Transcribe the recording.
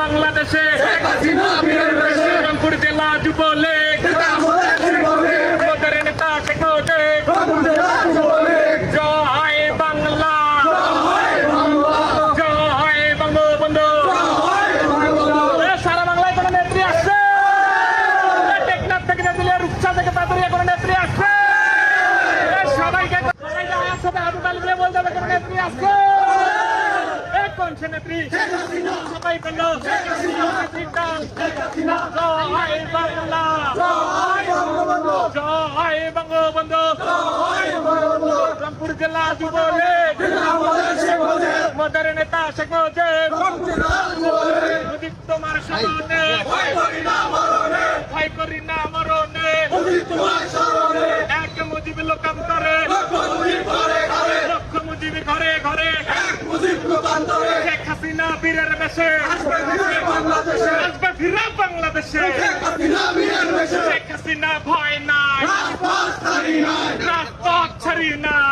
বাংলাদেশে রংপুর জেলা যুবলীগ আমাদের নেতা শেখ মুজিব জয় বাংলা জয় বঙ্গবন্ধু। সারা বাংলায় কোনো নেত্রী আসছে? টেকনাফ থেকে নেত্রী, রূপসা থেকে পাতুরিয়া কোনো নেত্রী আসছে? সবাইকে একসাথে হাতে তালি দিয়ে বলতে হবে কোনো নেত্রী আসছে? কোন সে নেত্রী? সবাই বলল জয় বাংলা জয় বঙ্গবন্ধু। রংপুর জেলা যুবলীগ আমাদের নেতা শেখ মুজিব তোমার স্মরণে ভয় করি না মরণে এক মুজিব লোকান্তরে লক্ষ মুজিব ঘরে ঘরে শেখ হাসিনা বীরের বেশে আসবে ফিরে বাংলাদেশে। শেখ হাসিনা ভয় নাই রাজপথ ছাড়ি নাই